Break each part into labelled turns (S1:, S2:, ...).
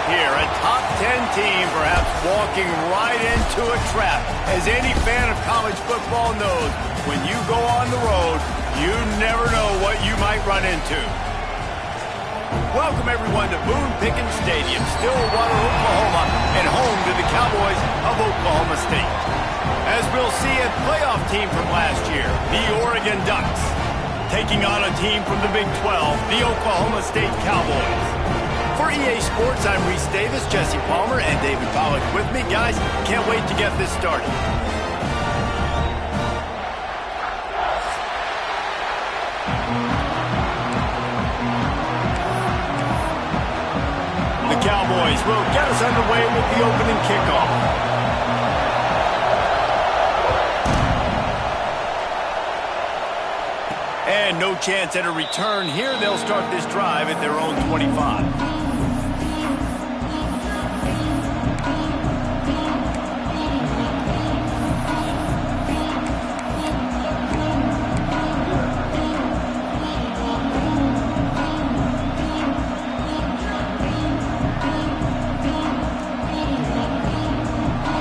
S1: here. A top 10 team perhaps walking right into a trap. As any fan of college football knows, when you go on the road, you never know what you might run into. Welcome everyone to Boone Pickens Stadium, Stillwater, Oklahoma, and home to the Cowboys of Oklahoma State. As we'll see, a playoff team from last year, the Oregon Ducks, taking on a team from the Big 12, the Oklahoma State Cowboys. For EA Sports, I'm Reese Davis, Jesse Palmer, and David Pollack with me. Guys, can't wait to get this started. The Cowboys will get us underway with the opening kickoff. And no chance at a return here. They'll start this drive at their own 25.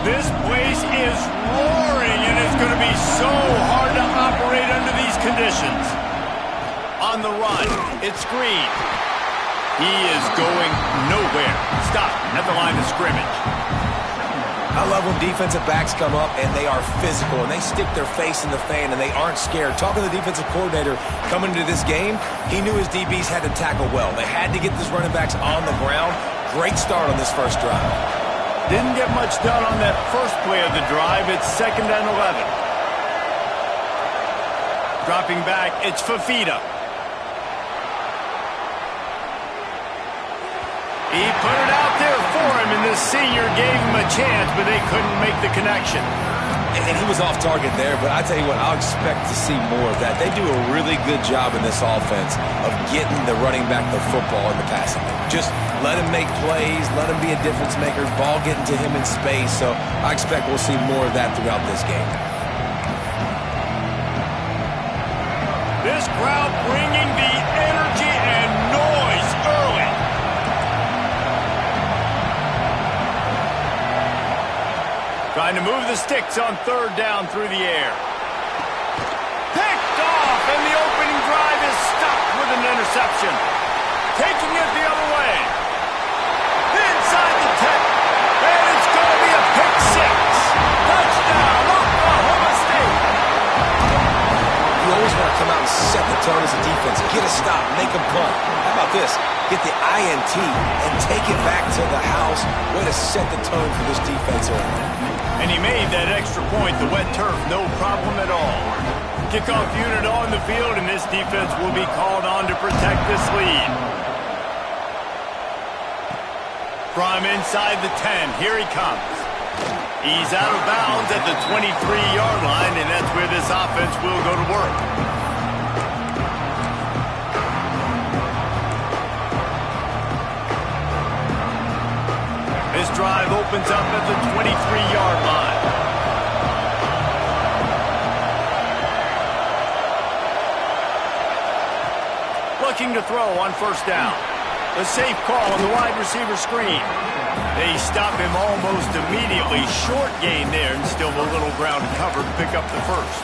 S1: This place is roaring, and it's going to be so hard to operate under these conditions. On the run, it's Green. He is going nowhere. Stop at the line of scrimmage.
S2: I love when defensive backs come up and they are physical and they stick their face in the fan and they aren't scared. Talking to the defensive coordinator coming into this game, he knew his DBs had to tackle well. They had to get these running backs on the ground. Great start on this first drive.
S1: Didn't get much done on that first play of the drive. It's 2nd and 11. Dropping back, it's Fafita. He put it out there for him, and this senior gave him a chance, but they couldn't make the connection.
S2: And he was off target there, but I tell you what, I'll expect to see more of that. They do a really good job in this offense of getting the running back the football in the passing game. Just let him make plays, let him be a difference maker, ball getting to him in space. So I expect we'll see more of that throughout this game.
S1: This crowd bringing the energy and noise early. Trying to move the sticks on 3rd down through the air. Picked off, and the opening drive is stopped with an interception. Taking it the other way. Inside the 10, and it's going to be a pick 6. Touchdown, Oklahoma State.
S2: You always want to come out and set the tone as a defense. Get a stop, make a punt. How about this? Get the INT and take it back to the house. Way to set the tone for this defense early.
S1: And he made that extra point, the wet turf, no problem at all. Kickoff unit on the field, and this defense will be called on to protect this lead. From inside the 10, here he comes. He's out of bounds at the 23-yard line, and that's where this offense will go to work. This drive opens up at the 23-yard line. Looking to throw on 1st down. A safe call on the wide receiver screen. They stop him almost immediately. Short gain there, and still a little ground covered to pick up the first.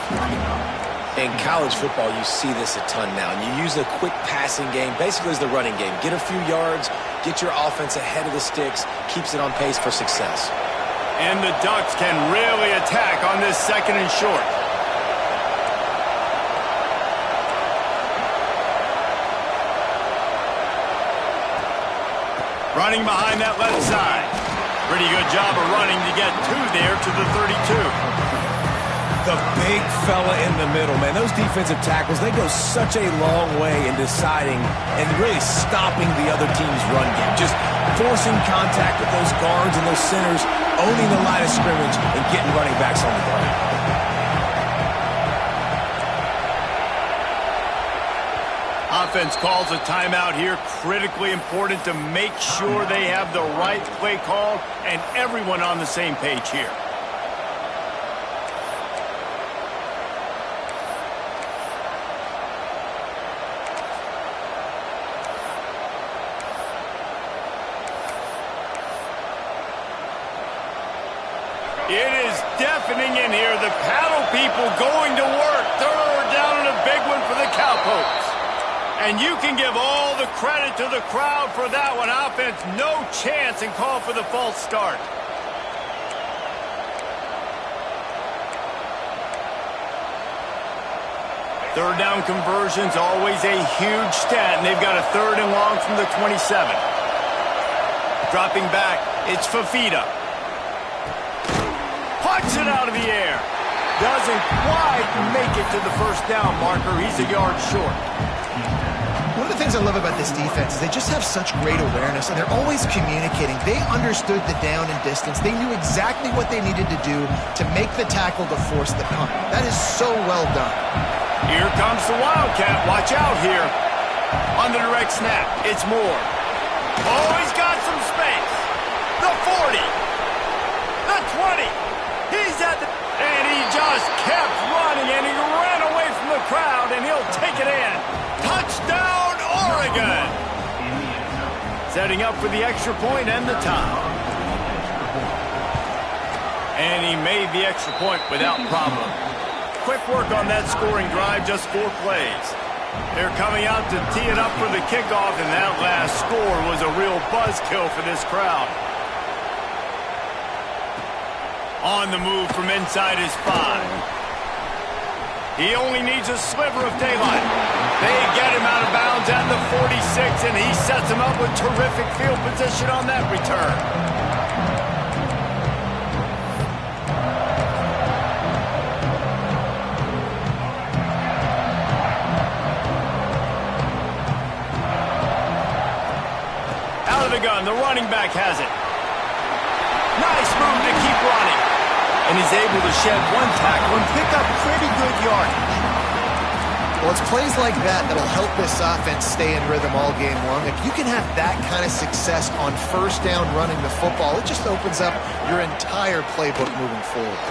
S2: In college football, you see this a ton now. And you use a quick passing game, basically as the running game. Get a few yards, get your offense ahead of the sticks, keeps it on pace for success.
S1: And the Ducks can really attack on this 2nd and short. Running behind that left side. Pretty good job of running to get 2 there to the 32.
S2: The big fella in the middle, man. Those defensive tackles, they go such a long way in deciding and really stopping the other team's run game. Just forcing contact with those guards and those centers, owning the line of scrimmage, and getting running backs on the ground.
S1: Offense calls a timeout here. Critically important to make sure they have the right play call and everyone on the same page here. deafening in here. The paddle people going to work. Third down and a big one for the Cowpokes. And you can give all the credit to the crowd for that one. Offense, no chance, and call for the false start. Third down conversion's always a huge stat, and they've got a 3rd and long from the 27. Dropping back, it's Fafita. Punch it out of the air. Doesn't quite make it to the first down marker. He's a yard short.
S3: One of the things I love about this defense is they just have such great awareness, and they're always communicating. They understood the down and distance. They knew exactly what they needed to do to make the tackle to force the punt. That is so well done.
S1: Here comes the Wildcat. Watch out here. On the direct snap, it's Moore. Oh, he's got some space. The 40. The 20. He's at the... And he just kept running, and he ran away from the crowd, and he'll take it in. Touchdown, Oregon. Setting up for the extra point and the tie. And he made the extra point without problem. Quick work on that scoring drive, just 4 plays. They're coming out to tee it up for the kickoff, and that last score was a real buzzkill for this crowd. On the move from inside his 5. He only needs a sliver of daylight. They get him out of bounds at the 46, and he sets him up with terrific field position on that return. Out of the gun, the running back has it. Nice move to keep running. And he's able to shed 1 tackle and pick up pretty good yardage.
S3: Well, it's plays like that that'll help this offense stay in rhythm all game long. If you can have that kind of success on first down running the football, it just opens up your entire playbook moving forward.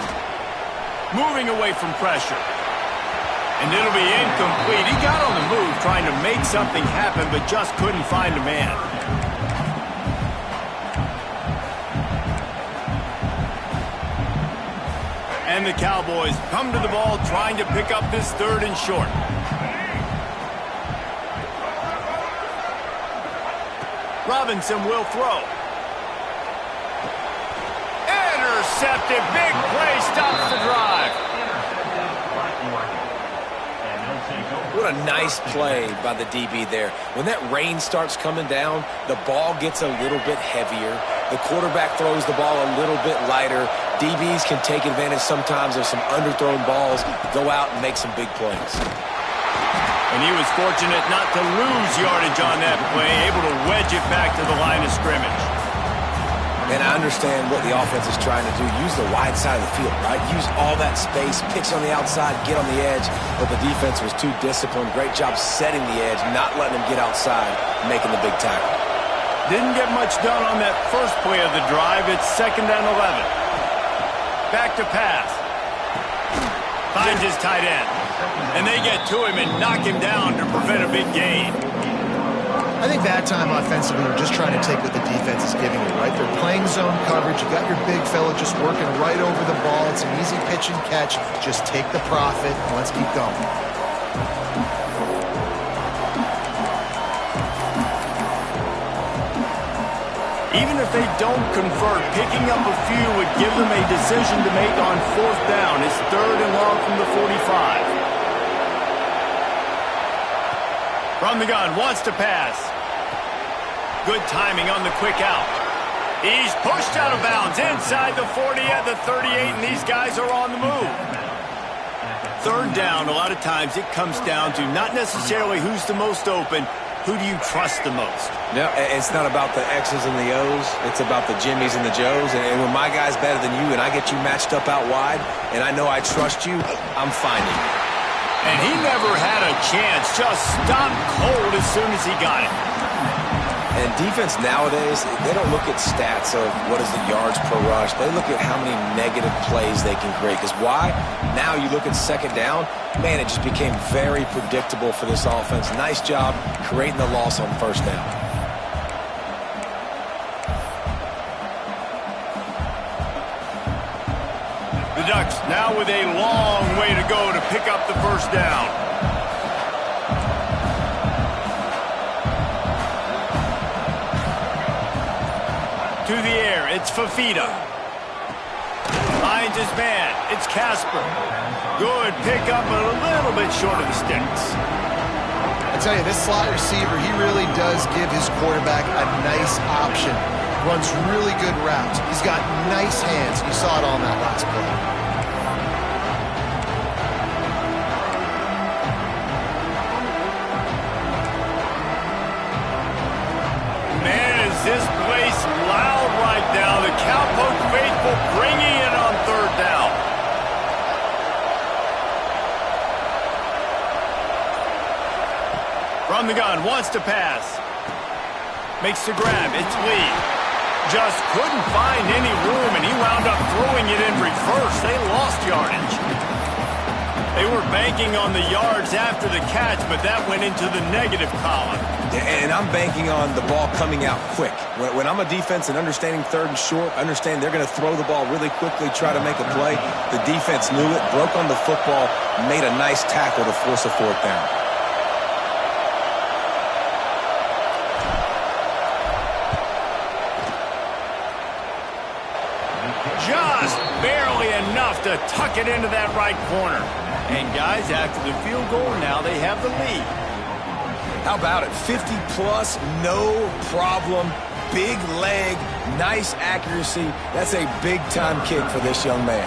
S1: Moving away from pressure. And it'll be incomplete. He got on the move trying to make something happen, but just couldn't find a man. And the Cowboys come to the ball trying to pick up this 3rd and short. Robinson will throw. Intercepted. Big play stops the drive.
S2: What a nice play by the DB there. When that rain starts coming down, the ball gets a little bit heavier. The quarterback throws the ball a little bit lighter. DBs can take advantage sometimes of some underthrown balls, go out and make some big plays.
S1: And he was fortunate not to lose yardage on that play, able to wedge it back to the line of scrimmage.
S2: And I understand what the offense is trying to do. Use the wide side of the field, right? Use all that space, pitch on the outside, get on the edge. But the defense was too disciplined. Great job setting the edge, not letting him get outside, making the big tackle.
S1: Didn't get much done on that first play of the drive. It's 2nd and 11. Back to pass. Finds his tight end. And they get to him and knock him down to prevent a big gain.
S3: I think that time offensively, you're just trying to take what the defense is giving you, right? They're playing zone coverage. You got your big fella just working right over the ball. It's an easy pitch and catch. Just take the profit and let's keep going.
S1: Even if they don't convert, picking up a few would give them a decision to make on 4th down. It's 3rd and long from the 45. From the gun, wants to pass. Good timing on the quick out. He's pushed out of bounds inside the 40 at the 38, and these guys are on the move. 3rd down, a lot of times it comes down to not necessarily who's the most open, who do you trust the most?
S2: No, it's not about the X's and the O's. It's about the Jimmies and the Joes. And when my guy's better than you and I get you matched up out wide and I know I trust you, I'm finding you.
S1: And he never had a chance. Just stopped cold as soon as he got it.
S2: And defense nowadays, they don't look at stats of what is the yards per rush. They look at how many negative plays they can create. Because why? Now you look at 2nd down, man, it just became very predictable for this offense. Nice job creating the loss on 1st down.
S1: The Now with a long way to go to pick up the first down. To the air, it's Fafita. Finds his man, it's Casper. Good pickup, but a little bit short of the sticks.
S3: I tell you, this slot receiver, he really does give his quarterback a nice option. Runs really good routes. He's got nice hands. You saw it on that last play.
S1: Man, is this place loud right now. The Cowpoke faithful bringing it on third down. From the gun, wants to pass. Makes the grab, it's Lee. Just couldn't find any room, and he wound up throwing it in reverse. They lost yardage. They were banking on the yards after the catch, but that went into the negative column.
S2: And I'm banking on the ball coming out quick. When I'm a defense and understanding third and short, understand they're going to throw the ball really quickly, try to make a play. The defense knew it, broke on the football, made a nice tackle to force a fourth down.
S1: Just barely enough to tuck it into that right corner. And guys, after the field goal, now they have the lead.
S2: How about it? 50-plus, no problem. Big leg, nice accuracy. That's a big-time kick for this young man.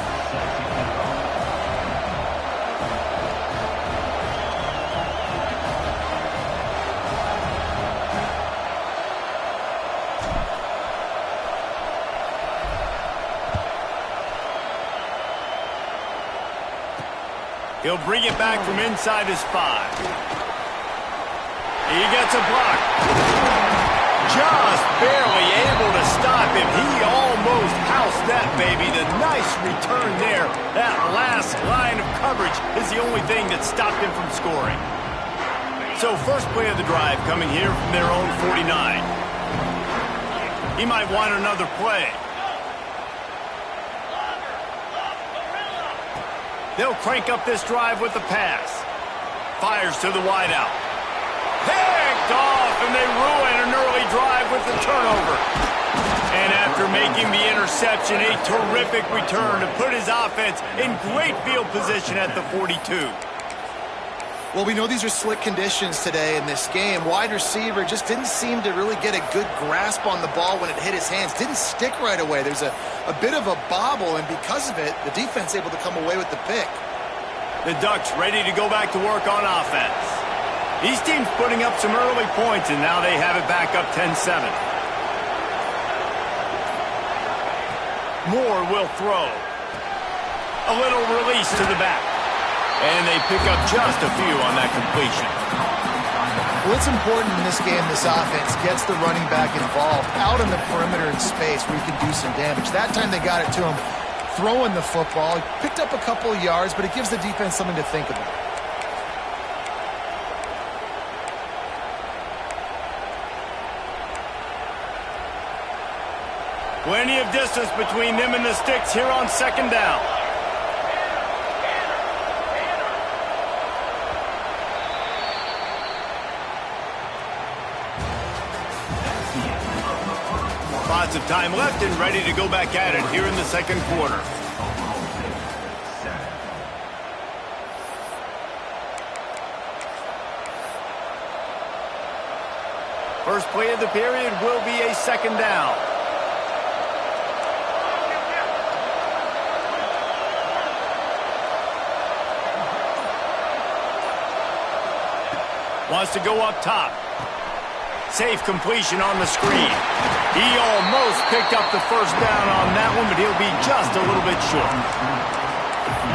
S1: He'll bring it back from inside his 5. He gets a block. Just barely able to stop him. He almost housed that baby. The nice return there. That last line of coverage is the only thing that stopped him from scoring. So first play of the drive coming here from their own 49. He might want another play. They'll crank up this drive with the pass. Fires to the wideout. Picked off, and they ruin an early drive with the turnover. And after making the interception, a terrific return to put his offense in great field position at the 42.
S3: Well, we know these are slick conditions today in this game. Wide receiver just didn't seem to really get a good grasp on the ball when it hit his hands. Didn't stick right away. There's a bit of a bobble, and because of it, the defense able to come away with the pick.
S1: The Ducks ready to go back to work on offense. These teams putting up some early points, and now they have it back up 10-7. Moore will throw. A little release to the back. And they pick up just a few on that completion.
S3: Well, it's important in this game, this offense gets the running back involved out in the perimeter in space where you can do some damage. That time they got it to him throwing the football. He picked up a couple of yards, but it gives the defense something to think about.
S1: Plenty of distance between them and the sticks here on second down. Lots of time left and ready to go back at it here in the second quarter. First play of the period will be a second down. Wants to go up top. Safe completion on the screen. He almost picked up the first down on that one, but he'll be just a little bit short.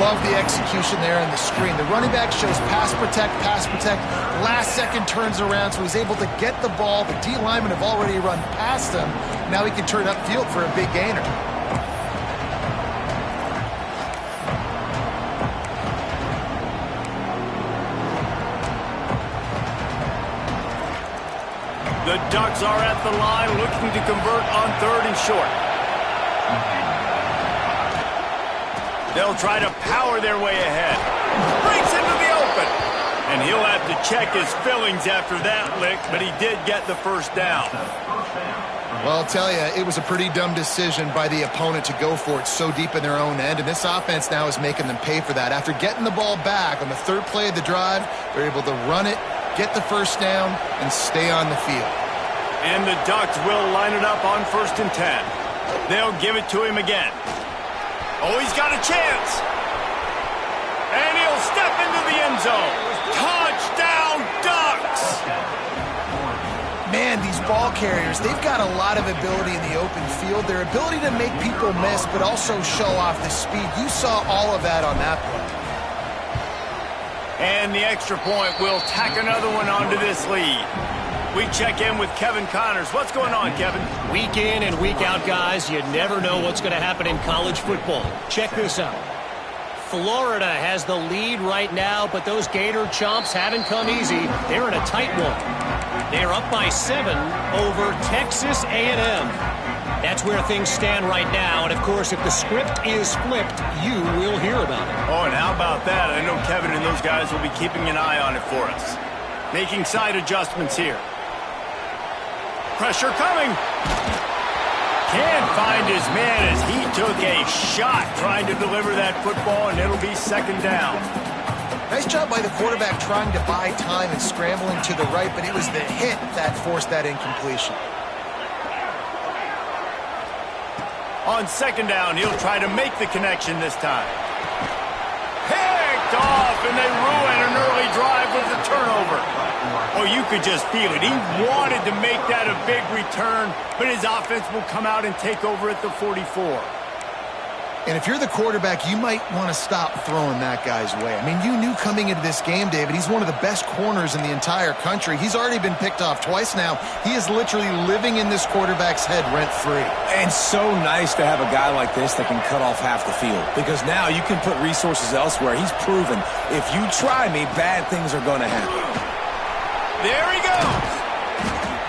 S3: Love the execution there on the screen. The running back shows pass protect, last second turns around, so he's able to get the ball. The D linemen have already run past him. Now he can turn upfield for a big gainer.
S1: The Ducks are at the line looking to convert on third and short. They'll try to power their way ahead. Breaks into the open. And he'll have to check his fillings after that lick, but he did get the first down.
S3: Well, I'll tell you, it was a pretty dumb decision by the opponent to go for it so deep in their own end, and this offense now is making them pay for that. After getting the ball back on the third play of the drive, they're able to run it, get the first down, and stay on the field.
S1: And the Ducks will line it up on 1st and 10. They'll give it to him again. Oh, he's got a chance. And he'll step into the end zone. Touchdown, Ducks!
S3: Man, these ball carriers, they've got a lot of ability in the open field. Their ability to make people miss, but also show off the speed. You saw all of that on that play.
S1: And the extra point will tack another one onto this lead. We check in with Kevin Connors. What's going on, Kevin?
S4: Week in and week out, guys, you never know what's going to happen in college football. Check this out. Florida has the lead right now, but those Gator Chomps haven't come easy. They're in a tight one. They're up by 7 over Texas A&M. That's where things stand right now, and of course, if the script is flipped, you will hear about it.
S1: Oh, and how about that? I know Kevin and those guys will be keeping an eye on it for us. Making side adjustments here. Pressure coming. Can't find his man as he took a shot trying to deliver that football, and it'll be 2nd down.
S3: Nice job by the quarterback trying to buy time and scrambling to the right, but it was the hit that forced that incompletion.
S1: On 2nd down, he'll try to make the connection this time. Picked off, and they ruin an early drive with the turnover. Oh, you could just feel it. He wanted to make that a big return, but his offense will come out and take over at the 44.
S3: And if you're the quarterback, you might want to stop throwing that guy's way. I mean, you knew coming into this game, David, he's one of the best corners in the entire country. He's already been picked off twice now. He is literally living in this quarterback's head rent-free.
S2: And so nice to have a guy like this that can cut off half the field, because now you can put resources elsewhere. He's proven if you try me, bad things are going to happen.
S1: There he goes.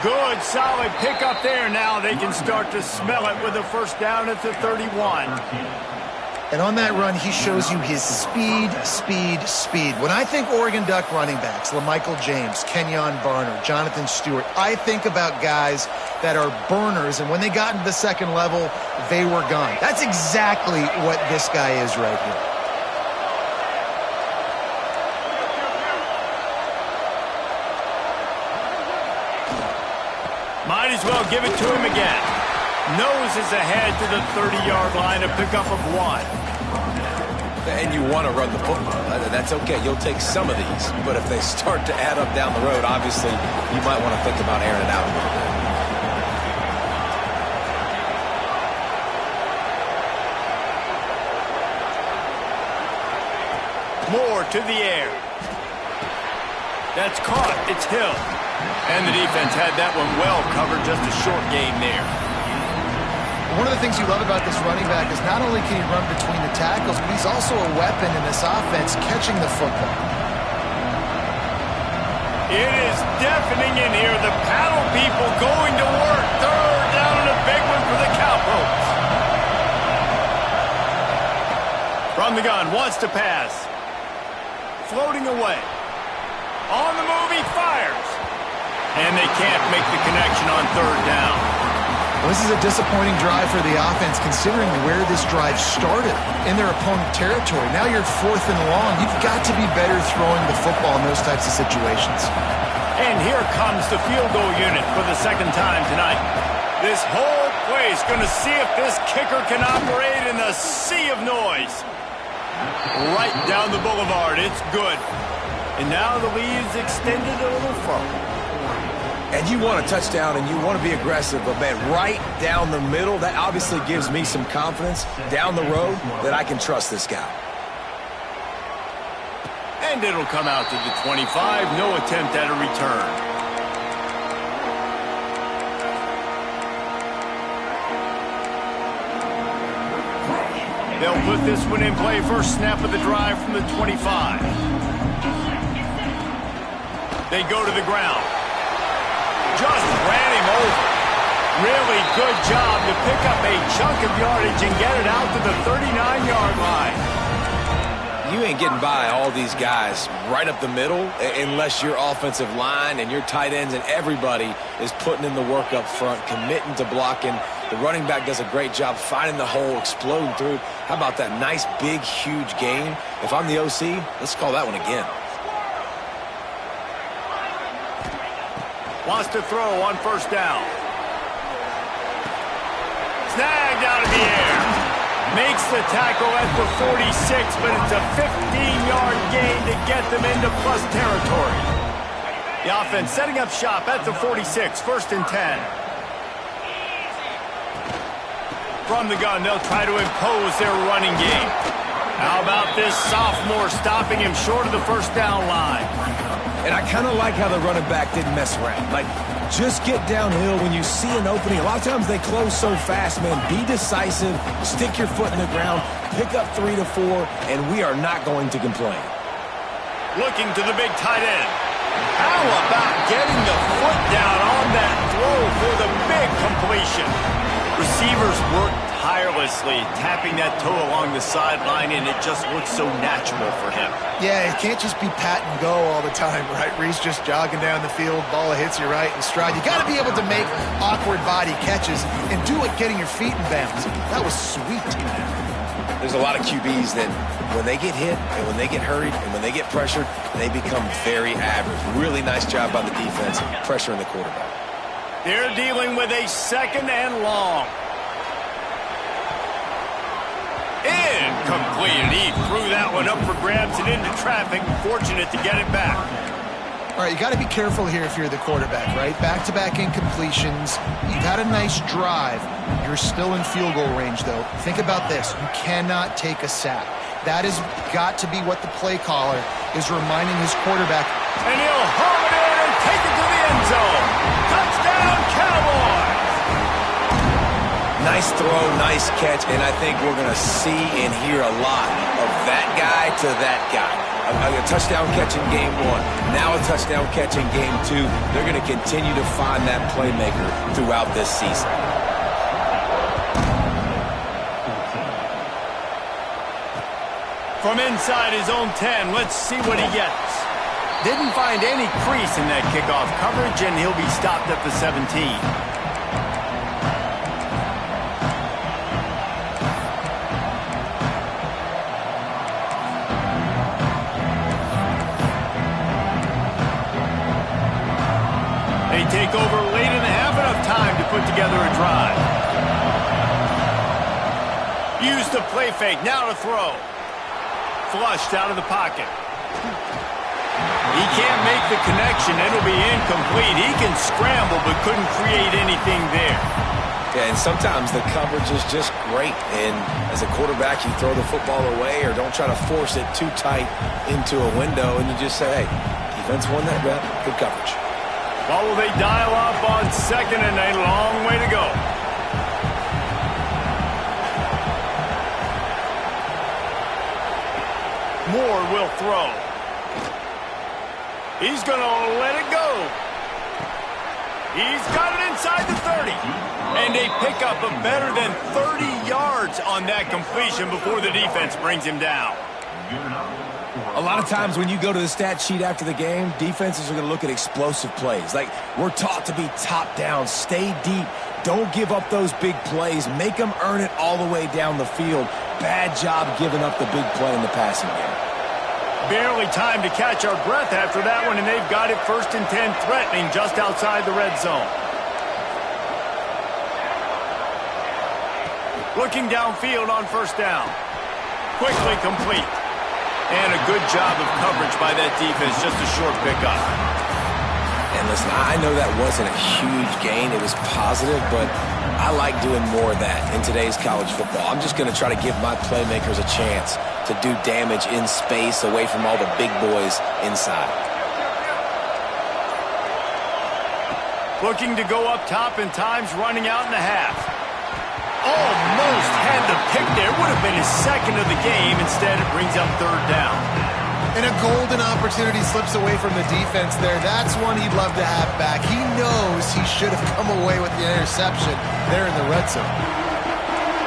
S1: Good, solid pickup there. Now they can start to smell it with a first down at the 31.
S3: And on that run, he shows you his speed, speed, speed. When I think Oregon Duck running backs, LaMichael James, Kenyon Barner, Jonathan Stewart, I think about guys that are burners, and when they got into the second level, they were gone. That's exactly what this guy is right here.
S1: Might as well give it to him again. Noses ahead to the 30-yard line, a pickup of 1.
S2: And you want to run the football. That's okay. You'll take some of these. But if they start to add up down the road, obviously, you might want to think about airing it out a little bit.
S1: Moore to the air. That's caught. It's Hill. And the defense had that one well covered, just a short gain there.
S3: One of the things you love about this running back is not only can he run between the tackles, but he's also a weapon in this offense catching the football.
S1: It is deafening in here. The paddle people going to work. 3rd down and a big one for the Cowpokes. From the gun, wants to pass. Floating away. On the move, he fires. And they can't make the connection on 3rd down.
S3: Well, this is a disappointing drive for the offense, considering where this drive started, in their opponent territory. Now you're 4th and long. You've got to be better throwing the football in those types of situations.
S1: And here comes the field goal unit for the 2nd time tonight. This whole place going to see if this kicker can operate in the sea of noise. Right down the boulevard. It's good. And now the lead is extended a little further.
S2: And you want a touchdown and you want to be aggressive, but man, right down the middle, that obviously gives me some confidence down the road that I can trust this guy.
S1: And it'll come out to the 25. No attempt at a return. They'll put this one in play. First snap of the drive from the 25. They go to the ground. Just ran him over. Really good job to pick up a chunk of yardage and get it out to the 39-yard line.
S2: you ain't getting by all these guys right up the middle unless your offensive line and your tight ends and everybody is putting in the work up front, committing to blocking. The running back does a great job finding the hole, exploding through. How about that nice, big, huge gain? If I'm the OC, let's call that one again.
S1: Wants to throw on first down. Snagged out of the air. Makes the tackle at the 46, but it's a 15-yard gain to get them into plus territory. The offense setting up shop at the 46, 1st and 10. From the gun, they'll try to impose their running game. How about this sophomore stopping him short of the first down line?
S2: And I kind of like how the running back didn't mess around. Like, just get downhill when you see an opening. A lot of times they close so fast, man. Be decisive, stick your foot in the ground, pick up 3 to 4, and we are not going to complain.
S1: Looking to the big tight end. How about getting the foot down on that throw for the big completion? Receivers work tirelessly, tapping that toe along the sideline, and it just looks so natural for him.
S3: Yeah, it can't just be pat and go all the time, right? Reese just jogging down the field, ball hits you right in stride. You got to be able to make awkward body catches and do it getting your feet in bounds. That was sweet.
S2: There's a lot of QBs that when they get hit and when they get hurried and when they get pressured, they become very average. Really nice job by the defense pressuring the quarterback.
S1: They're dealing with a 2nd and long. Incomplete. He threw that one up for grabs and into traffic. Fortunate to get it back.
S3: All right, you got to be careful here if you're the quarterback, right? Back-to-back incompletions. You've had a nice drive. You're still in field goal range, though. Think about this. You cannot take a sack. That has got to be what the play caller is reminding his quarterback.
S1: And he'll home it in and take it to the end zone. Touchdown, Cowboys!
S2: Nice throw, nice catch, and I think we're going to see and hear a lot of that guy to that guy. A touchdown catch in game 1, now a touchdown catch in game 2. They're going to continue to find that playmaker throughout this season.
S1: From inside his own 10, let's see what he gets. Didn't find any crease in that kickoff coverage, and he'll be stopped at the 17. They take over late in the half, enough time to put together a drive. Use the play fake, now to throw. Flushed out of the pocket. He can't make the connection. It'll be incomplete. He can scramble, but couldn't create anything there.
S2: Yeah, and sometimes the coverage is just great. And as a quarterback, you throw the football away or don't try to force it too tight into a window, and you just say, hey, defense won that rep. Good coverage.
S1: Well, will they dial up on 2nd and a long way to go? Moore will throw. He's going to let it go. He's got it inside the 30. And a pickup of better than 30 yards on that completion before the defense brings him down.
S2: A lot of times when you go to the stat sheet after the game, defenses are going to look at explosive plays. Like, we're taught to be top down, stay deep, don't give up those big plays, make them earn it all the way down the field. Bad job giving up the big play in the passing game.
S1: Barely time to catch our breath after that one, and they've got it 1st and 10, threatening just outside the red zone. Looking downfield on 1st down. Quickly complete. And a good job of coverage by that defense, just a short pickup.
S2: And listen, I know that wasn't a huge gain. It was positive, but I like doing more of that in today's college football. I'm just going to try to give my playmakers a chance to do damage in space away from all the big boys inside.
S1: Looking to go up top, and time's running out in the half. Almost had the pick there. Would have been his 2nd of the game. Instead, it brings up 3rd down.
S3: And a golden opportunity slips away from the defense there. That's one he'd love to have back. He knows he should have come away with the interception there in the red zone.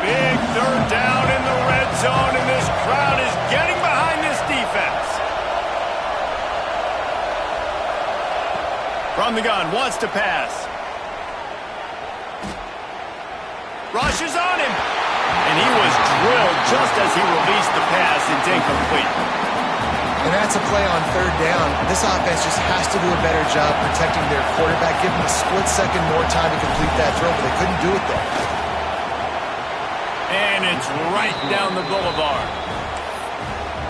S1: Big 3rd down in the red zone, and this crowd is getting behind this From the gun, wants to pass. Rushes on him. And he was drilled just as he released the pass. It's incomplete.
S3: And that's a play on third down. This offense just has to do a better job protecting their quarterback, give him a split second more time to complete that throw, but they couldn't do it there.
S1: And it's right down the boulevard.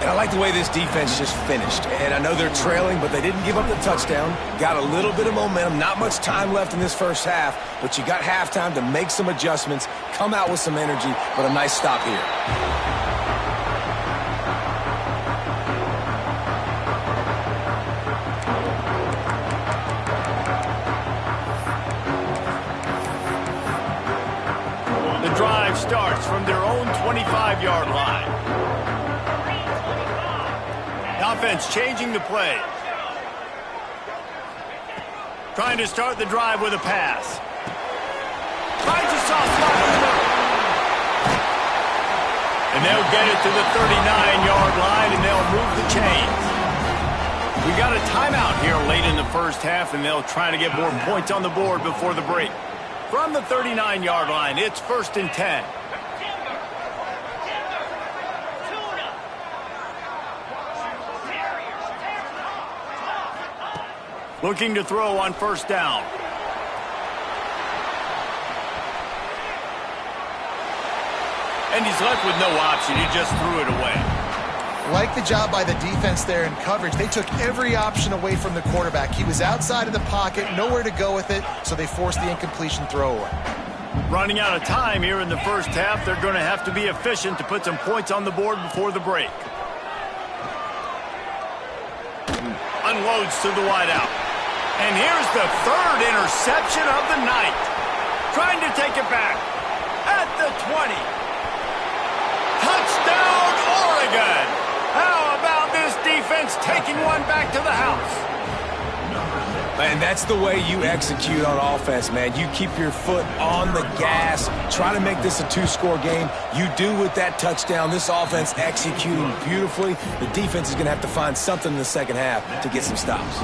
S2: And I like the way this defense just finished. And I know they're trailing, but they didn't give up the touchdown. Got a little bit of momentum. Not much time left in this first half, but you got halftime to make some adjustments, come out with some energy, but a nice stop here.
S1: The drive starts from their own 25-yard line. Offense changing the play. Trying to start the drive with a pass. Finds a soft spot in the middle. And they'll get it to the 39-yard line, and they'll move the chains. We got a timeout here late in the first half, and they'll try to get more points on the board before the break. From the 39-yard line, it's 1st and 10. Looking to throw on 1st down. And he's left with no option. He just threw it away.
S3: Like the job by the defense there in coverage. They took every option away from the quarterback. He was outside of the pocket, nowhere to go with it, so they forced the incompletion throwaway.
S1: Running out of time here in the first half. They're going to have to be efficient to put some points on the board before the break. Unloads to the wideout. And here's the 3rd interception of the night. Trying to take it back. At the 20. Touchdown, Oregon! How about this defense taking one back to the house?
S2: And that's the way you execute on offense, man. You keep your foot on the gas. Try to make this a 2-score game. You do with that touchdown. This offense executing beautifully. The defense is going to have to find something in the second half to get some stops.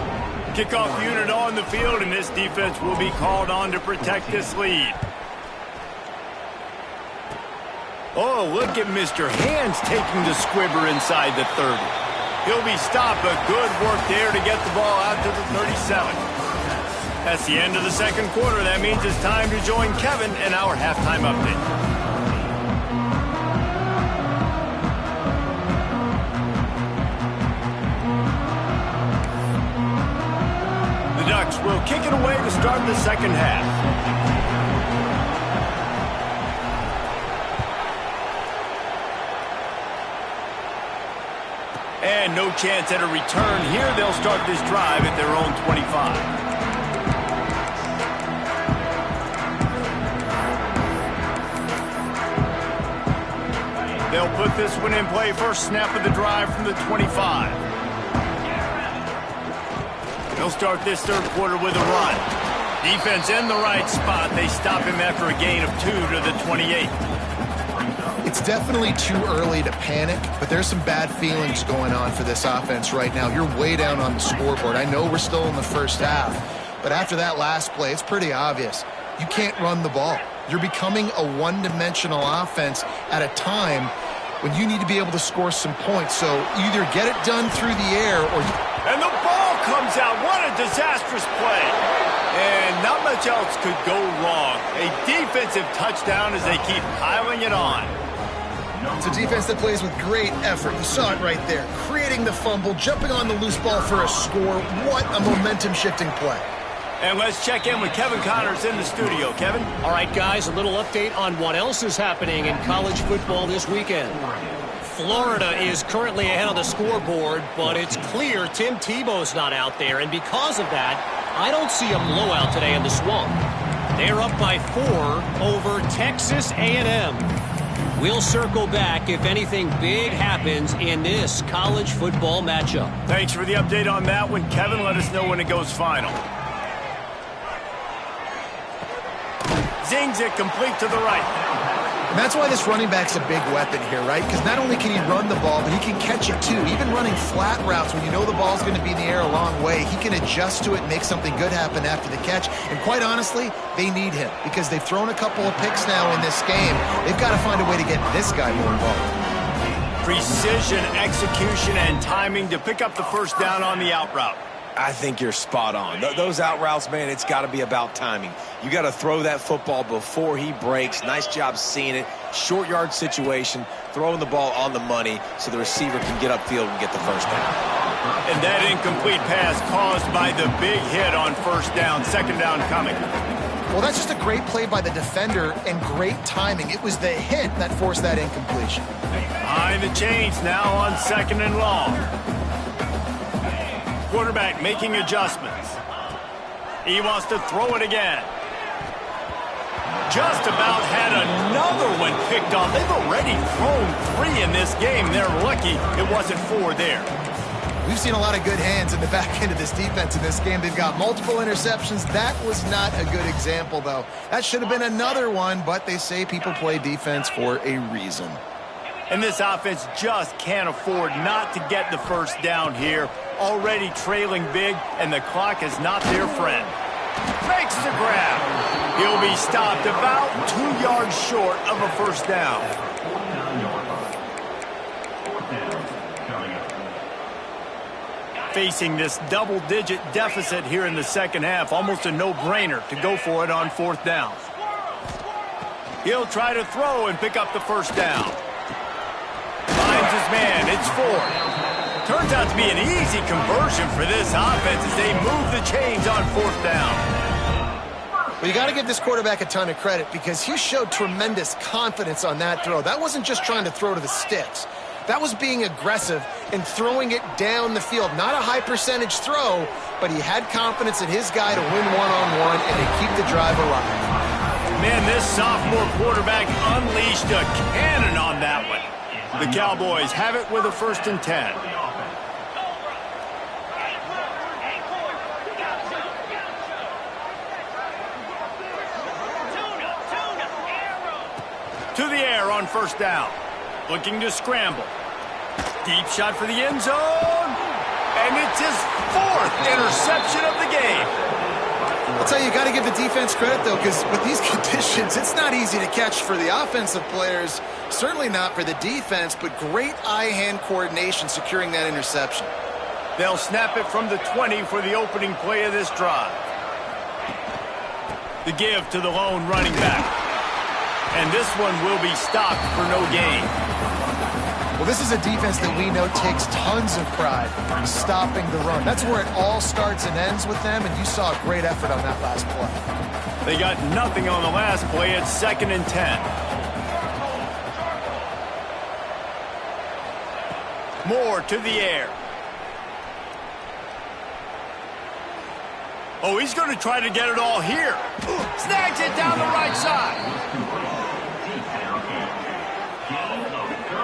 S1: Kickoff unit on the field, and this defense will be called on to protect this lead. Oh, look at Mr. Hands taking the squibber inside the 30. He'll be stopped, but good work there to get the ball out to the 37. That's the end of the second quarter. That means it's time to join Kevin in our halftime update. Ducks will kick it away to start the second half. And no chance at a return here. They'll start this drive at their own 25. They'll put this one in play. First snap of the drive from the 25. They'll start this third quarter with a run. Defense in the right spot. They stop him after a gain of 2 to the 28.
S3: It's definitely too early to panic, but there's some bad feelings going on for this offense right now. You're way down on the scoreboard. I know we're still in the first half, but after that last play, it's pretty obvious. You can't run the ball. You're becoming a one-dimensional offense at a time when you need to be able to score some points. So either get it done through the air or...
S1: And the ball comes out. What a disastrous play. And not much else could go wrong. A defensive touchdown as they keep piling it on.
S3: It's a defense that plays with great effort. You saw it right there. Creating the fumble, jumping on the loose ball for a score. What a momentum-shifting play.
S1: And let's check in with Kevin Connors in the studio. Kevin?
S4: All right, guys, a little update on what else is happening in college football this weekend. Florida is currently ahead on the scoreboard, but it's clear Tim Tebow's not out there, and because of that, I don't see a blowout today in the Swamp. They're up by 4 over Texas A&M. We'll circle back if anything big happens in this college football matchup.
S1: Thanks for the update on that one, Kevin. Let us know when it goes final. Zings it complete to the right.
S3: And that's why this running back's a big weapon here, right? Because not only can he run the ball, but he can catch it too. Even running flat routes when you know the ball's going to be in the air a long way, he can adjust to it and make something good happen after the catch. And quite honestly, they need him because they've thrown a couple of picks now in this game. They've got to find a way to get this guy more involved.
S1: Precision, execution, and timing to pick up the first down on the out route.
S2: I think you're spot on. Those out routes, man, it's got to be about timing. You got to throw that football before he breaks. Nice job seeing it. Short yard situation, throwing the ball on the money so the receiver can get upfield and get the first down.
S1: And that incomplete pass caused by the big hit on first down. Second down coming.
S3: Well, that's just a great play by the defender and great timing. It was the hit that forced that incompletion.
S1: Behind the chains now on second and long. Quarterback making adjustments. He wants to throw it again. Just about had another one picked off. They've already thrown 3 in this game. They're lucky it wasn't 4 there.
S3: We've seen a lot of good hands in the back end of this defense in this game. They've got multiple interceptions. That was not a good example, though. That should have been another one, but they say people play defense for a reason.
S1: And this offense just can't afford not to get the first down here. Already trailing big, and the clock is not their friend. Makes the grab. He'll be stopped about 2 yards short of a first down. Facing this double-digit deficit here in the second half, almost a no-brainer to go for it on fourth down. He'll try to throw and pick up the first down. Finds his man. It's Ford. Turns out to be an easy conversion for this offense as they move the chains on fourth down.
S3: Well, you got to give this quarterback a ton of credit because he showed tremendous confidence on that throw. That wasn't just trying to throw to the sticks. That was being aggressive and throwing it down the field. Not a high percentage throw, but he had confidence in his guy to win one-on-one and to keep the drive alive.
S1: Man, this sophomore quarterback unleashed a cannon on that one. The Cowboys have it with a 1st and 10. To the air on first down. Looking to scramble. Deep shot for the end zone. And it's his 4th interception of the game.
S3: I'll tell you, you got to give the defense credit, though, because with these conditions, it's not easy to catch for the offensive players. Certainly not for the defense, but great eye-hand coordination securing that interception.
S1: They'll snap it from the 20 for the opening play of this drive. The give to the lone running back. And this one will be stopped for no gain.
S3: Well, this is a defense that we know takes tons of pride in stopping the run. That's where it all starts and ends with them, and you saw a great effort on that last play.
S1: They got nothing on the last play. It's 2nd and 10. Moore to the air. Oh, he's going to try to get it all here. Snags it down the right side.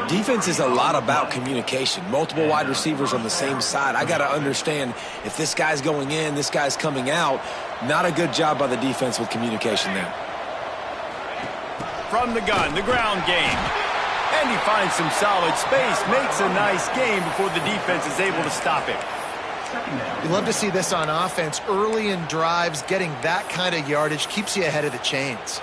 S2: Defense is a lot about communication. Multiple wide receivers on the same side. I got to understand if this guy's going in, this guy's coming out. Not a good job by the defense with communication there.
S1: From the gun, the ground game. And he finds some solid space, makes a nice game before the defense is able to stop him.
S3: You love to see this on offense. Early in drives, getting that kind of yardage keeps you ahead of the chains.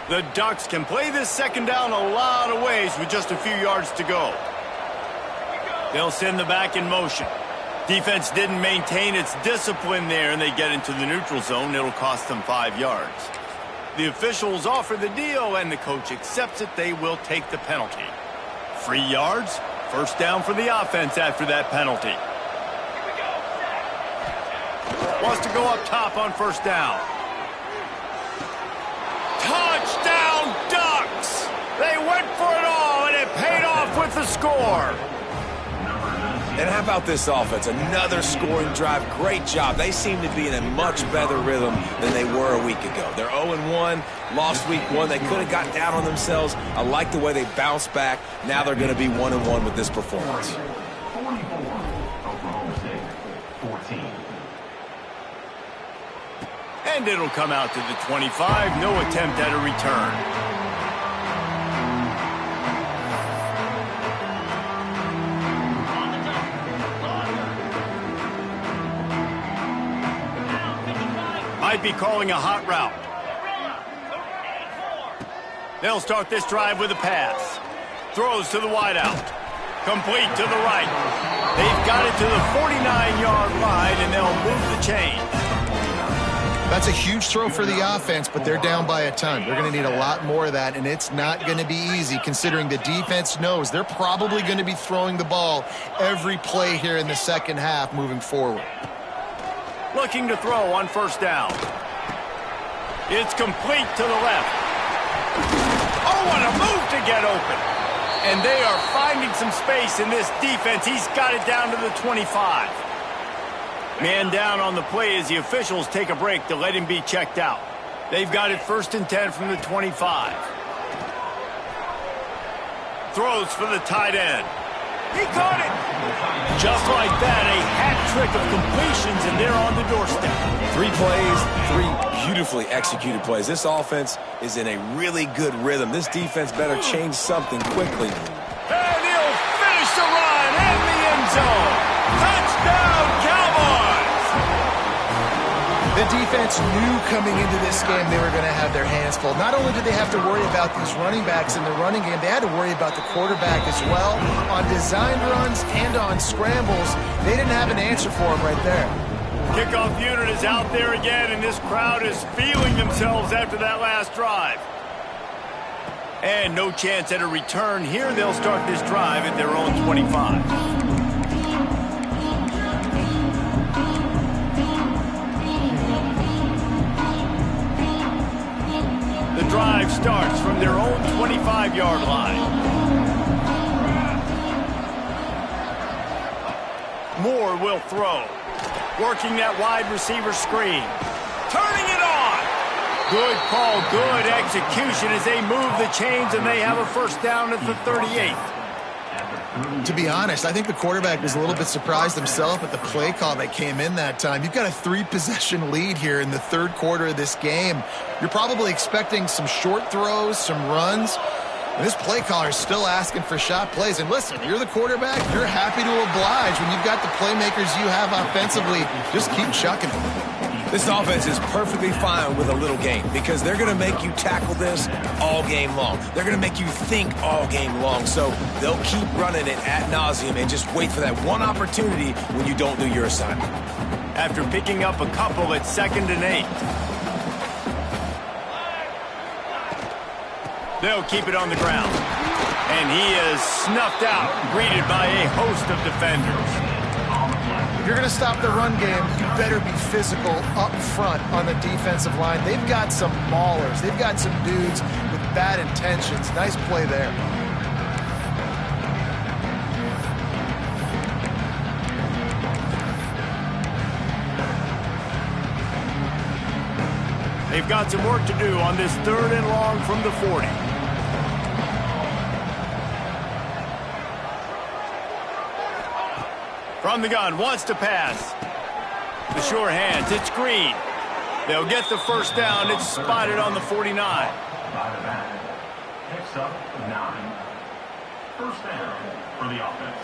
S1: The Ducks can play this second down a lot of ways with just a few yards to go. They'll send the back in motion. Defense didn't maintain its discipline there, and they get into the neutral zone. It'll cost them 5 yards. The officials offer the deal, and the coach accepts it. They will take the penalty. 3 yards, first down for the offense after that penalty. Wants to go up top on first down. Touchdown, Ducks! They went for it all, and it paid off with the score.
S2: And how about this offense? Another scoring drive. Great job. They seem to be in a much better rhythm than they were a week ago. They're 0-1, lost week 1. They could have got down on themselves. I like the way they bounced back. Now they're going to be 1-1 with this performance.
S1: And it'll come out to the 25. No attempt at a return. Might be calling a hot route. They'll start this drive with a pass. Throws to the wideout. Complete to the right. They've got it to the 49-yard line, and they'll move the chain.
S3: That's a huge throw for the offense, but they're down by a ton. They're going to need a lot more of that, and it's not going to be easy considering the defense knows they're probably going to be throwing the ball every play here in the second half moving forward.
S1: Looking to throw on first down. It's complete to the left. Oh, what a move to get open. And they are finding some space in this defense. He's got it down to the 25. Man down on the play as the officials take a break to let him be checked out. They've got it 1st and 10 from the 25. Throws for the tight end. He caught it. Just like that, a hat trick of completions, and they're on the doorstep.
S2: 3 plays, 3 beautifully executed plays. This offense is in a really good rhythm. This defense better change something quickly.
S1: And he'll finish the run in the end zone. Touchdown, Cowboys!
S3: The defense knew coming into this game they were going to have their hands full. Not only did they have to worry about these running backs in the running game, they had to worry about the quarterback as well. On design runs and on scrambles, they didn't have an answer for him right there.
S1: Kickoff unit is out there again, and this crowd is feeling themselves after that last drive. And no chance at a return here. They'll start this drive at their own 25. The drive starts from their own 25-yard line. Moore will throw. Working that wide receiver screen. Turning it on. Good call, good execution as they move the chains, and they have a first down at the 38.
S3: To be honest, I think the quarterback was a little bit surprised himself at the play call that came in that time. You've got a 3-possession lead here in the third quarter of this game. You're probably expecting some short throws, some runs. And this play caller is still asking for shot plays. And listen, you're the quarterback. You're happy to oblige when you've got the playmakers you have offensively. Just keep chucking them.
S2: This offense is perfectly fine with a little game because they're going to make you tackle this all game long. They're going to make you think all game long. So they'll keep running it ad nauseum and just wait for that one opportunity when you don't do your assignment.
S1: After picking up a couple at 2nd and 8. They'll keep it on the ground. And he is snuffed out, greeted by a host of defenders.
S3: If you're going to stop the run game, you better be physical up front on the defensive line. They've got some maulers. They've got some dudes with bad intentions. Nice play there.
S1: They've got some work to do on this 3rd and long from the 40. From the gun, wants to pass. The sure hands, it's Green. They'll get the first down. It's spotted on the 49.
S5: Picks up 9. First down for the offense.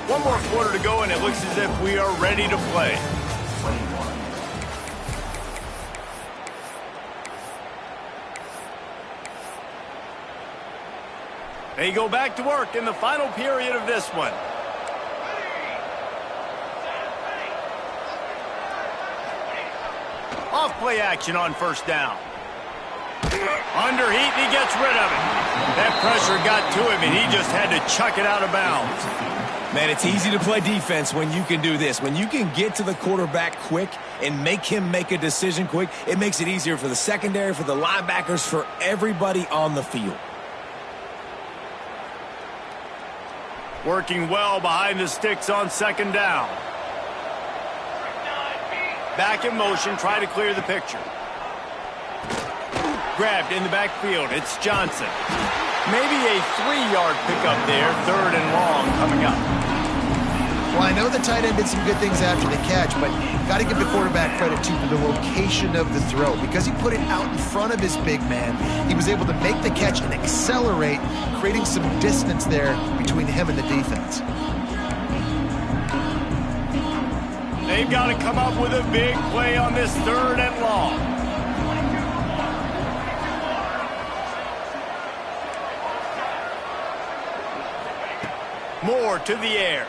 S1: One more quarter to go, and it looks as if we are ready to play.
S5: 21.
S1: They go back to work in the final period of this one. Off play action on first down. Under heat, and he gets rid of it. That pressure got to him, and he just had to chuck it out of bounds.
S2: Man, it's easy to play defense when you can do this. When you can get to the quarterback quick and make him make a decision quick, it makes it easier for the secondary, for the linebackers, for everybody on the field.
S1: Working well behind the sticks on 2nd down. Back in motion, try to clear the picture. Grabbed in the backfield, it's Johnson. Maybe a 3-yard pickup there, 3rd and long coming up.
S3: Well, I know the tight end did some good things after the catch, but got to give the quarterback credit, too, for the location of the throw. Because he put it out in front of his big man, he was able to make the catch and accelerate, creating some distance there between him and the defense.
S1: They've got to come up with a big play on this 3rd and long. Moore to the air.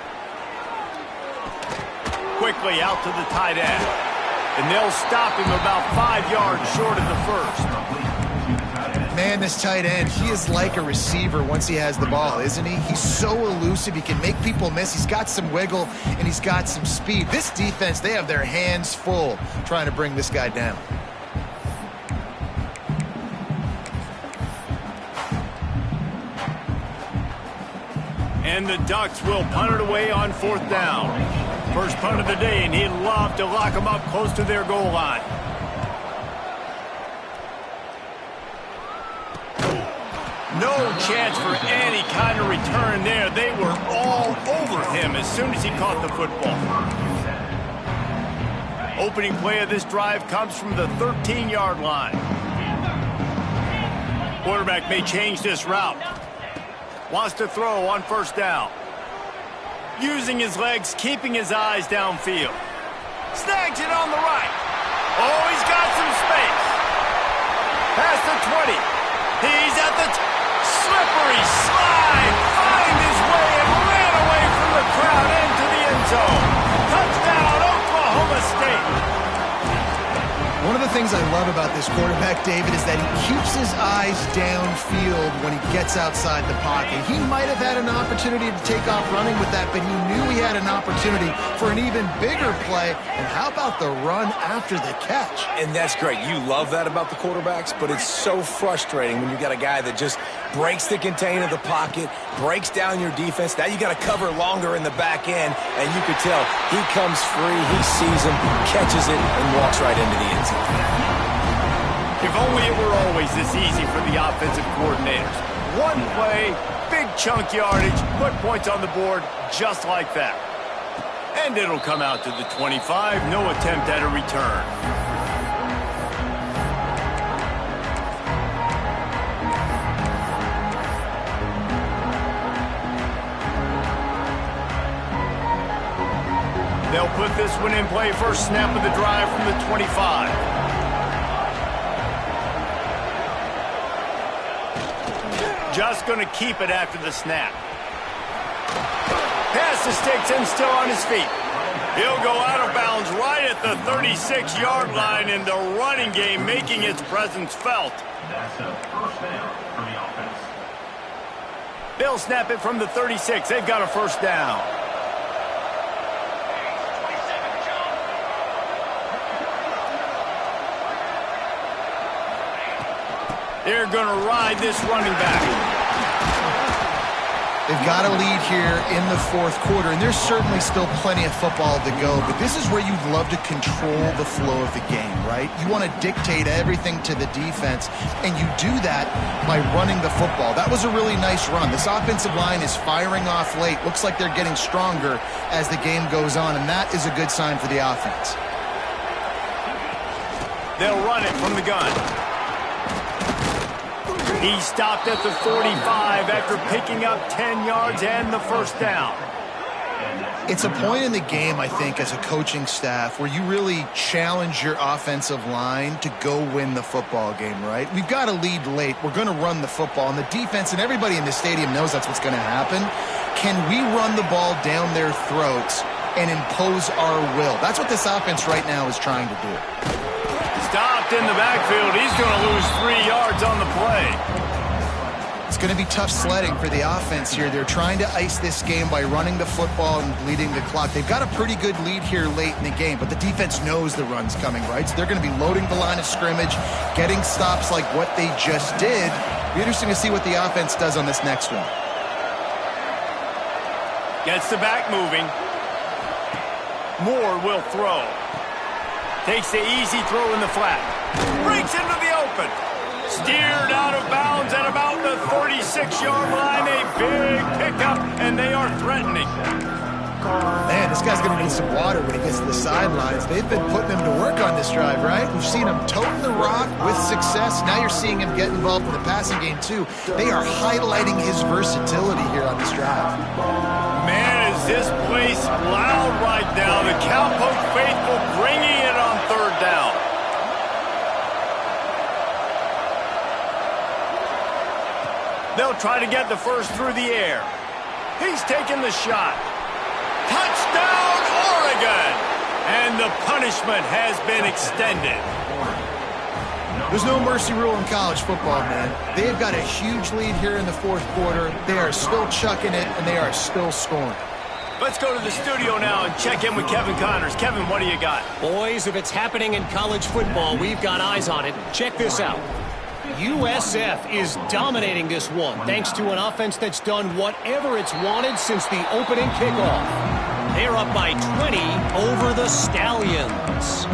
S1: Quickly out to the tight end. And they'll stop him about 5 yards short of the first.
S3: Man, this tight end, he is like a receiver once he has the ball, isn't he? He's so elusive. He can make people miss. He's got some wiggle, and he's got some speed. This defense, they have their hands full trying to bring this guy down.
S1: And the Ducks will punt it away on 4th down. First punt of the day, and he'd love to lock them up close to their goal line. No chance for any kind of return there. They were all over him as soon as he caught the football. Opening play of this drive comes from the 13-yard line. Quarterback may change this route. Wants to throw on 1st down. Using his legs, keeping his eyes downfield. Snags it on the right. Oh, he's got some space. Past the 20. He's at the slippery slide. Find his way and ran away from the crowd into the end zone. Touchdown, Oklahoma State.
S3: One of the things I love about this quarterback, David, is that he keeps his eyes downfield when he gets outside the pocket. He might have had an opportunity to take off running with that, but he knew he had an opportunity for an even bigger play. And how about the run after the catch?
S2: And that's great. You love that about the quarterbacks, but it's so frustrating when you got a guy that just breaks the contain of the pocket, breaks down your defense. Now you got to cover longer in the back end, and you could tell he comes free, he sees him, catches it, and walks right into the end zone.
S1: If only it were always this easy for the offensive coordinators. One play, big chunk yardage, put points on the board just like that. And it'll come out to the 25, no attempt at a return. They'll put this one in play, first snap of the drive from the 25. Just going to keep it after the snap. Pass to Sticks and still on his feet. He'll go out of bounds right at the 36-yard line, and the running game making its presence felt.
S5: That's a 1st down for the offense.
S1: They'll snap it from the 36. They've got a 1st down. They're going to ride this running back.
S3: They've got a lead here in the 4th quarter, and there's certainly still plenty of football to go, but this is where you'd love to control the flow of the game, right? You want to dictate everything to the defense, and you do that by running the football. That was a really nice run. This offensive line is firing off late. Looks like they're getting stronger as the game goes on, and that is a good sign for the offense.
S1: They'll run it from the gun. He stopped at the 45 after picking up 10 yards and the 1st down.
S3: It's a point in the game, I think, as a coaching staff where you really challenge your offensive line to go win the football game, right? We've got a lead late. We're going to run the football, and the defense and everybody in the stadium knows that's what's going to happen. Can we run the ball down their throats and impose our will? That's what this offense right now is trying to do.
S1: Stopped in the backfield. He's going to lose 3 yards on the play.
S3: It's going to be tough sledding for the offense here. They're trying to ice this game by running the football and bleeding the clock. They've got a pretty good lead here late in the game, but the defense knows the run's coming, right? So they're going to be loading the line of scrimmage, getting stops like what they just did. It'll be interesting to see what the offense does on this next one.
S1: Gets the back moving. Moore will throw. Takes the easy throw in the flat. Breaks into the open. Steered out of bounds at about the 36-yard line. A big pickup, and they are threatening.
S3: Man, this guy's going to need some water when he gets to the sidelines. They've been putting him to work on this drive, right? We've seen him toting the rock with success. Now you're seeing him get involved in the passing game, too. They are highlighting his versatility here on this drive.
S1: Man, is this place loud right now. The Cowpoke faithful bringing it on third down. They'll try to get the first through the air. He's taking the shot. Touchdown, Oregon! And the punishment has been extended.
S3: There's no mercy rule in college football, man. They've got a huge lead here in the fourth quarter. They are still chucking it, and they are still scoring.
S1: Let's go to the studio now and check in with Kevin Connors. Kevin, what do you got?
S4: Boys, if it's happening in college football, we've got eyes on it. Check this out. USF is dominating this one thanks to an offense that's done whatever it's wanted since the opening kickoff. They're up by 20 over the Stallions.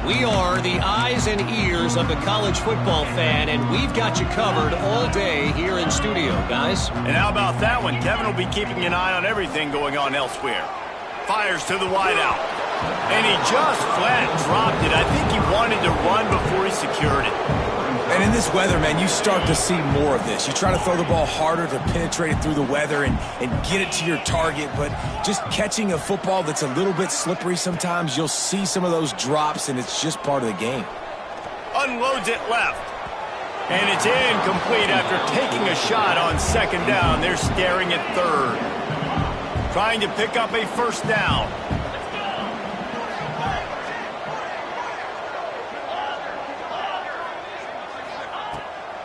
S4: We are the eyes and ears of the college football fan, and we've got you covered all day here in studio, guys.
S1: And how about that one? Kevin will be keeping an eye on everything going on elsewhere. Fires to the wideout. And he just flat dropped it. I think he wanted to run before he secured it.
S2: And in this weather, man, you start to see more of this. You try to throw the ball harder to penetrate it through the weather and get it to your target, but just catching a football that's a little bit slippery sometimes, you'll see some of those drops, and it's just part of the game.
S1: Unloads it left. And it's incomplete after taking a shot on second down. They're staring at third. Trying to pick up a first down.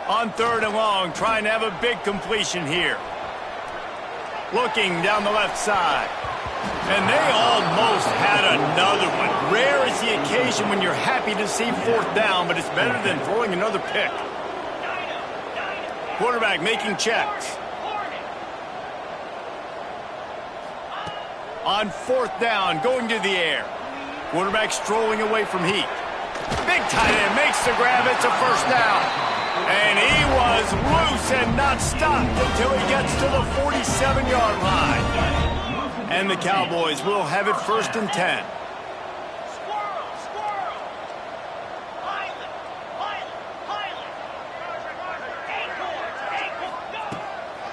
S1: On third and long, trying to have a big completion here. Looking down the left side. And they almost had another one. Rare is the occasion when you're happy to see fourth down, but it's better than throwing another pick. Quarterback making checks. On fourth down, going to the air. Quarterback strolling away from heat. Big tight end makes the grab. It's a first down. And he was loose and not stopped until he gets to the 47-yard line. And the Cowboys will have it first and 10.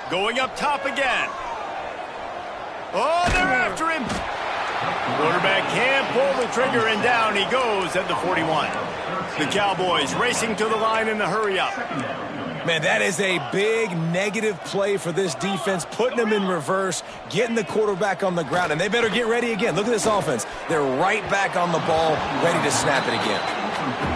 S1: Going up top again. Oh, they're after him. Quarterback can't pull the trigger, and down he goes at the 41. The Cowboys racing to the line in the hurry-up.
S2: Man, that is a big negative play for this defense, putting them in reverse, getting the quarterback on the ground, and they better get ready again. Look at this offense. They're right back on the ball, ready to snap it again.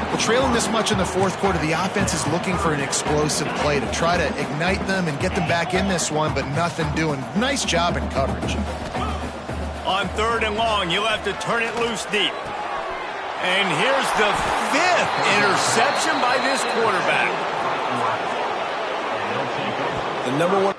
S3: Well, trailing this much in the fourth quarter, the offense is looking for an explosive play to try to ignite them and get them back in this one, but nothing doing. Nice job in coverage.
S1: On third and long, you'll have to turn it loose deep. And here's the 5th interception by this quarterback.
S2: The number one